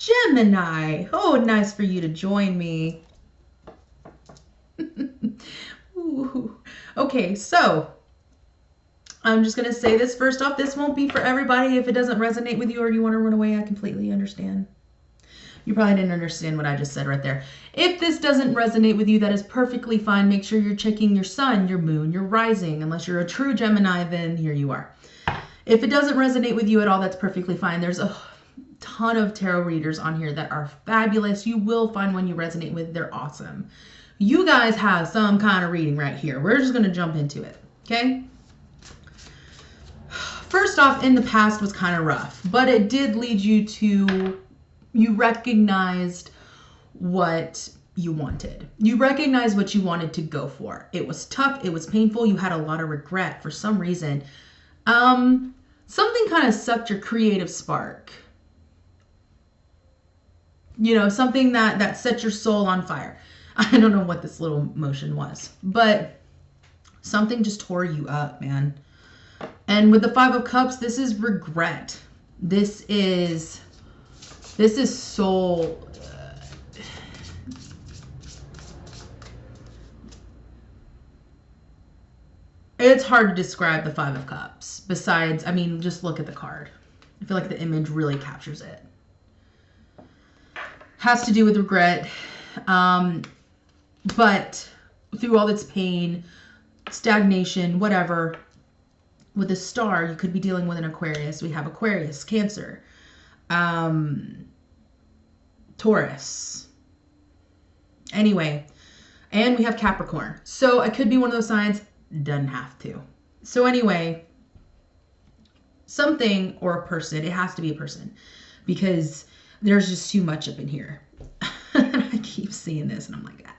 Gemini. Oh, nice for you to join me. Ooh. Okay, so I'm just going to say this first off. This won't be for everybody. If it doesn't resonate with you or you want to run away, I completely understand. You probably didn't understand what I just said right there. If this doesn't resonate with you, that is perfectly fine. Make sure you're checking your sun, your moon, your rising. Unless you're a true Gemini, then here you are. If it doesn't resonate with you at all, that's perfectly fine. There's a ton of tarot readers on here that are fabulous. You will find one you resonate with. They're awesome. You guys have some kind of reading right here. We're just going to jump into it, okay? First off, in the past was kind of rough, but it did lead you to, you recognized what you wanted. You recognized what you wanted to go for. It was tough. It was painful. You had a lot of regret for some reason. Something kind of sucked your creative spark. You know, something that set your soul on fire. I don't know what this little motion was, but something just tore you up, man. And with the Five of Cups, this is regret. This is soul. It's hard to describe the Five of Cups. Besides, I mean, just look at the card. I feel like the image really captures it. Has to do with regret. But through all this pain, stagnation, whatever, with a star, you could be dealing with an Aquarius. We have Aquarius, Cancer, Taurus. Anyway, and we have Capricorn. So I could be one of those signs. Doesn't have to. So anyway, something or a person, it has to be a person, because there's just too much up in here. And I keep seeing this and I'm like, ah.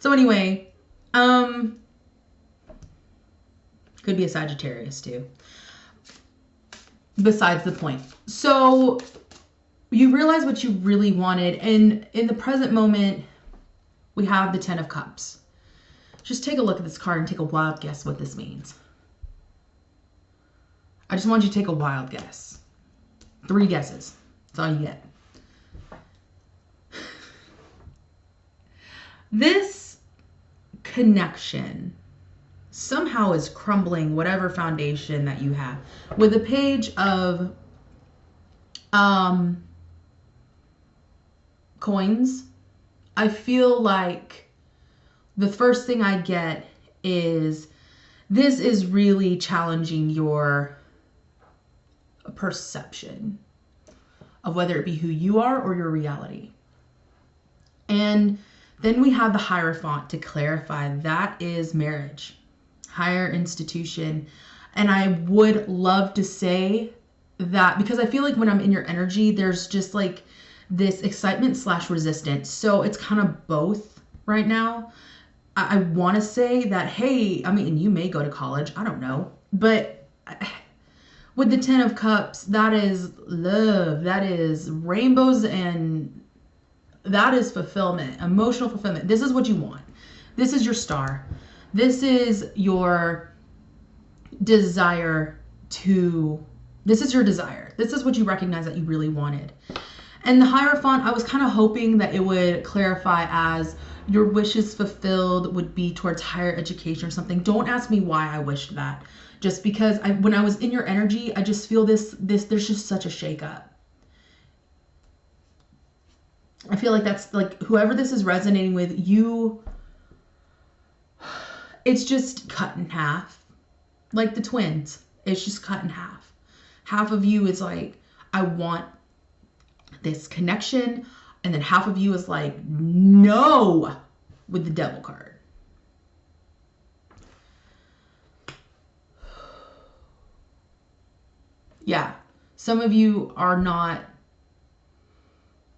So anyway, could be a Sagittarius too. Besides the point. So you realize what you really wanted, and in the present moment, we have the Ten of Cups. Just take a look at this card and take a wild guess what this means. I just want you to take a wild guess. 3 guesses. That's all you get. This connection somehow is crumbling whatever foundation that you have. With a page of coins, I feel like the first thing I get is this is really challenging your perception of whether it be who you are or your reality. And then we have the Hierophant to clarify. That is marriage, higher institution. And I would love to say that, because I feel like when I'm in your energy, there's just like this excitement / resistance. So it's kind of both right now. I want to say that, hey, I mean, you may go to college, I don't know, but with the Ten of Cups, that is love, that is rainbows, and that is fulfillment, emotional fulfillment. This is what you want. This is your star. This is your desire to, this is your desire. This is what you recognize that you really wanted. And the Hierophant, I was kind of hoping that it would clarify as your wishes fulfilled would be towards higher education or something. Don't ask me why I wished that. Just because when I was in your energy, I just feel this, there's just such a shakeup. I feel like that's like, whoever this is resonating with, you, it's just cut in half. Like the twins, it's just cut in half. Half of you is like, I want this connection. And then half of you is like, no, with the Devil card. Yeah, some of you are not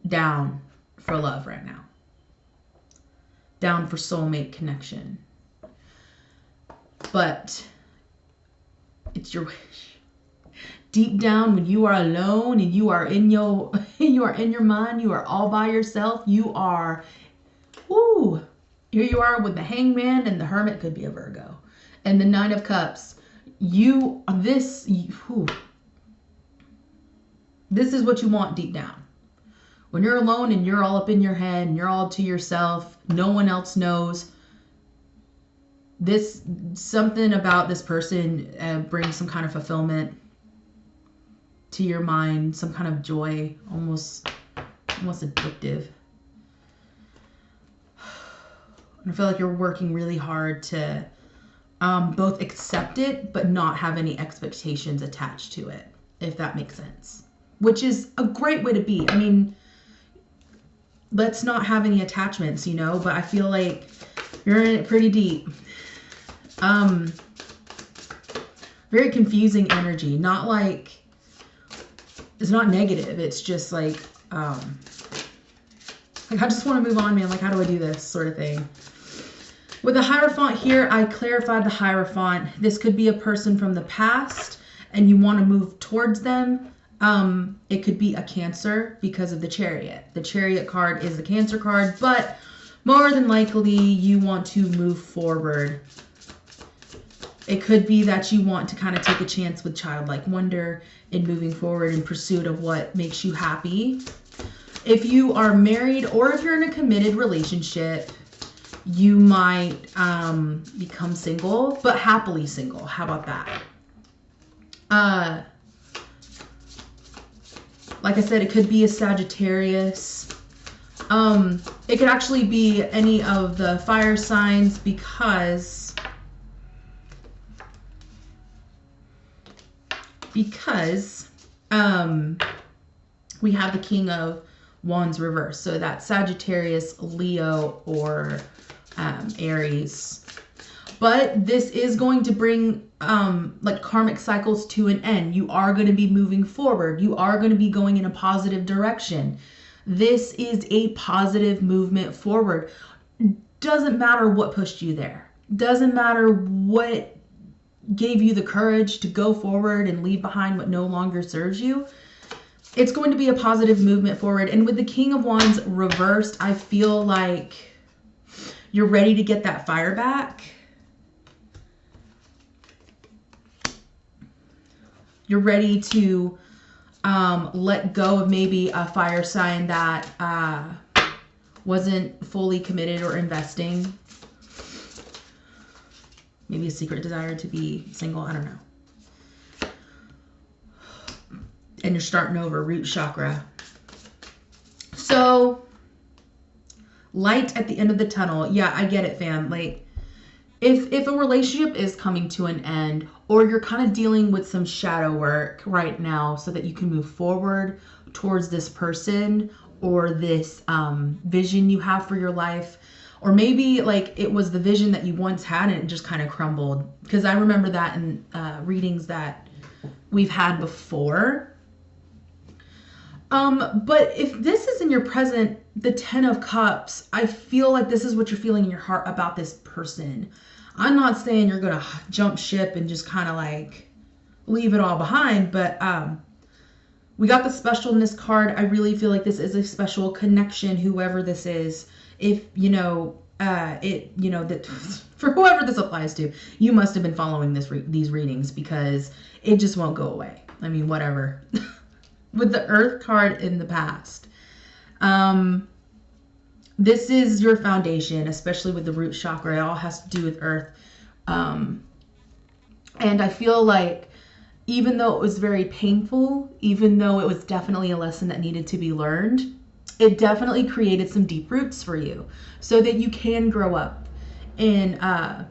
down for love right now. Down for soulmate connection. But it's your wish. Deep down, when you are alone and you are in your mind, you are all by yourself, you are, ooh, here you are with the Hangman, and the Hermit could be a Virgo, and the Nine of Cups. This is what you want deep down. When you're alone and you're all up in your head and you're all to yourself, no one else knows. Something about this person brings some kind of fulfillment to your mind, some kind of joy, almost addictive. I feel like you're working really hard to both accept it, but not have any expectations attached to it, if that makes sense. Which is a great way to be. I mean, let's not have any attachments, you know, but I feel like you're in it pretty deep. Very confusing energy. Not like, it's not negative. It's just like I just want to move on, man. Like, how do I do this sort of thing? With the Hierophant here, I clarified the Hierophant. This could be a person from the past and you want to move towards them. It could be a Cancer because of the Chariot. The Chariot card is the Cancer card, but more than likely you want to move forward. It could be that you want to kind of take a chance with childlike wonder in moving forward in pursuit of what makes you happy. If you are married or if you're in a committed relationship, you might become single, but happily single. How about that? Like I said, it could be a Sagittarius. It could actually be any of the fire signs because we have the King of Wands reverse. So that's Sagittarius, Leo, or Aries. But this is going to bring like karmic cycles to an end. You are going to be moving forward. You are going to be going in a positive direction. This is a positive movement forward. Doesn't matter what pushed you there. Doesn't matter what gave you the courage to go forward and leave behind what no longer serves you. It's going to be a positive movement forward. And with the King of Wands reversed, I feel like you're ready to get that fire back. You're ready to let go of maybe a fire sign that wasn't fully committed or investing. Maybe a secret desire to be single. I don't know. And you're starting over, root chakra. So, light at the end of the tunnel. Yeah, I get it, fam. Like, if a relationship is coming to an end, or you're kind of dealing with some shadow work right now so that you can move forward towards this person or this vision you have for your life, or maybe like it was the vision that you once had and it just kind of crumbled. Because I remember that in readings that we've had before. But if this is in your present, the 10 of Cups, I feel like this is what you're feeling in your heart about this person. I'm not saying you're going to jump ship and just kind of like leave it all behind, but we got the specialness card. I really feel like this is a special connection, whoever this is. If, you know, that for whoever this applies to, you must have been following these readings because it just won't go away. I mean, whatever. With the Earth card in the past, this is your foundation, especially with the root chakra. It all has to do with Earth. And I feel like even though it was very painful, even though it was definitely a lesson that needed to be learned, it definitely created some deep roots for you so that you can grow up in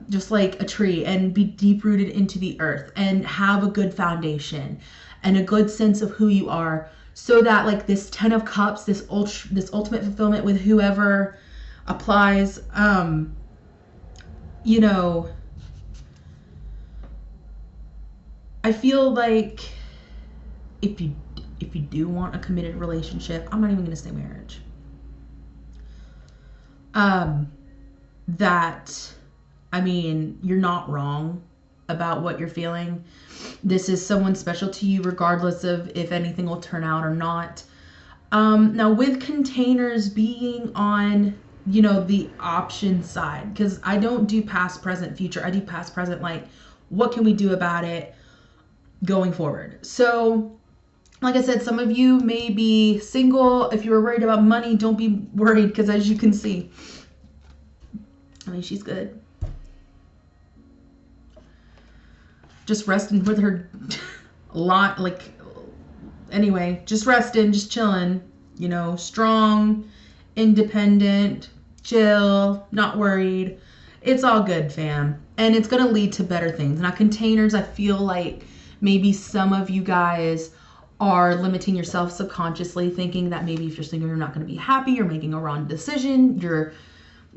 just like a tree and be deep rooted into the earth and have a good foundation and a good sense of who you are, so that like this 10 of Cups, this ultimate fulfillment with whoever applies, you know, I feel like if you do want a committed relationship, I'm not even going to say marriage, that, I mean, you're not wrong about what you're feeling. This is someone special to you, regardless of if anything will turn out or not. Now with containers being on, you know, the option side, because I don't do past, present, future. I do past, present, like what can we do about it going forward? So Like I said, some of you may be single. If you were worried about money, don't be worried, because as you can see, I mean, she's good. Just resting with her a lot, like, anyway, just resting, just chilling, you know, strong, independent, chill, not worried. It's all good, fam. And it's going to lead to better things. Now, containers, I feel like maybe some of you guys are limiting yourself subconsciously, thinking that maybe if you're single, you're not going to be happy, you're making a wrong decision. You're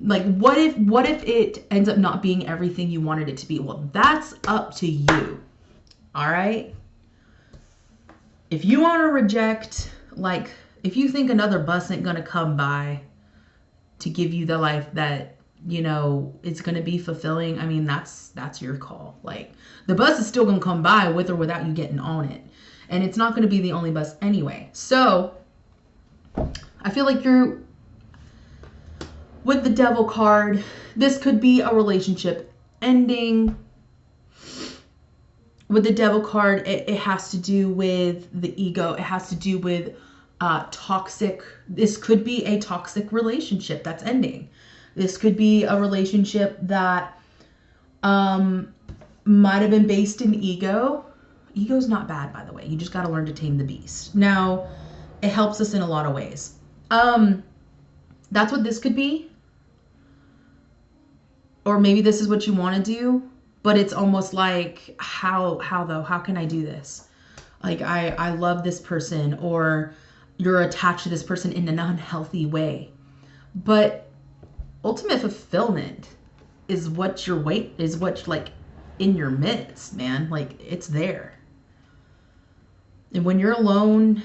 like, what if it ends up not being everything you wanted it to be? Well, that's up to you. All right? If you want to reject, like, if you think another bus ain't going to come by to give you the life that, you know, it's going to be fulfilling, I mean, that's your call. Like, the bus is still going to come by with or without you getting on it. And it's not going to be the only bus anyway. So, I feel like you're, with the Devil card, this could be a relationship ending. With the Devil card, it has to do with the ego. It has to do with toxic. This could be a toxic relationship that's ending. This could be a relationship that might have been based in ego. Ego's not bad, by the way. You just got to learn to tame the beast. Now, it helps us in a lot of ways. That's what this could be. Or maybe this is what you want to do. But it's almost like, how though? How can I do this? Like, I love this person, or you're attached to this person in an unhealthy way. But ultimate fulfillment is what what's like in your midst, man. Like, it's there. And when you're alone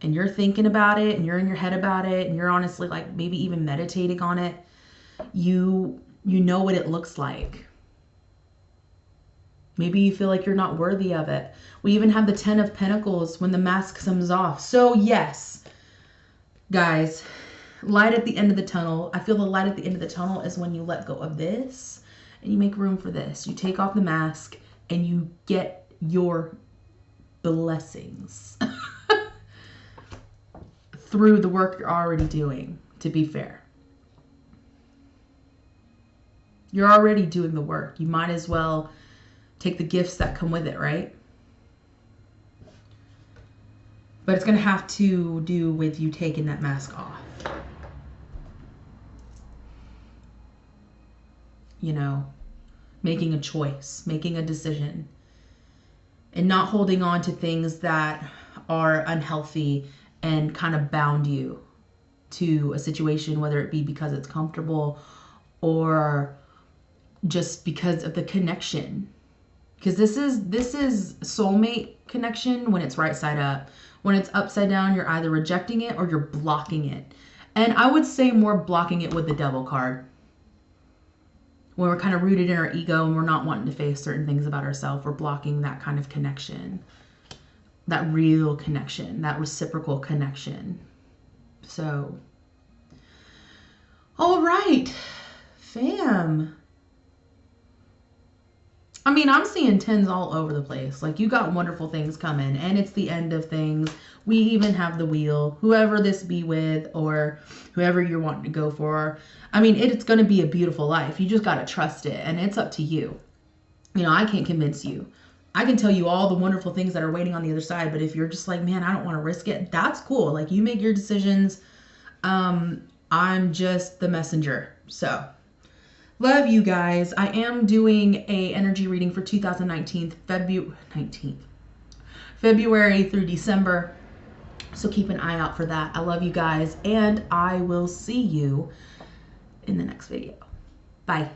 and you're thinking about it and you're in your head about it and you're honestly like maybe even meditating on it, you know what it looks like. Maybe you feel like you're not worthy of it. We even have the 10 of Pentacles when the mask comes off. So yes, guys, light at the end of the tunnel. I feel the light at the end of the tunnel is when you let go of this and you make room for this. You take off the mask and you get your blessings through the work you're already doing, to be fair. You're already doing the work. You might as well take the gifts that come with it, right? But it's going to have to do with you taking that mask off. You know, making a choice, making a decision, and not holding on to things that are unhealthy and kind of bound you to a situation, whether it be because it's comfortable or just because of the connection. Because this is soulmate connection when it's right side up. When it's upside down, you're either rejecting it or you're blocking it. And I would say more blocking it with the Devil card. When we're kind of rooted in our ego and we're not wanting to face certain things about ourselves, we're blocking that kind of connection. That real connection, that reciprocal connection. So, all right, fam. I mean, I'm seeing 10s all over the place. Like, you got wonderful things coming, and it's the end of things. We even have the wheel, whoever this be with, or whoever you're wanting to go for. I mean, it's going to be a beautiful life. You just got to trust it, and it's up to you. You know, I can't convince you. I can tell you all the wonderful things that are waiting on the other side, but if you're just like, man, I don't want to risk it, that's cool. Like, you make your decisions. I'm just the messenger. So, love you guys. I am doing a energy reading for 2019, February through December. So keep an eye out for that. I love you guys, and I will see you in the next video. Bye.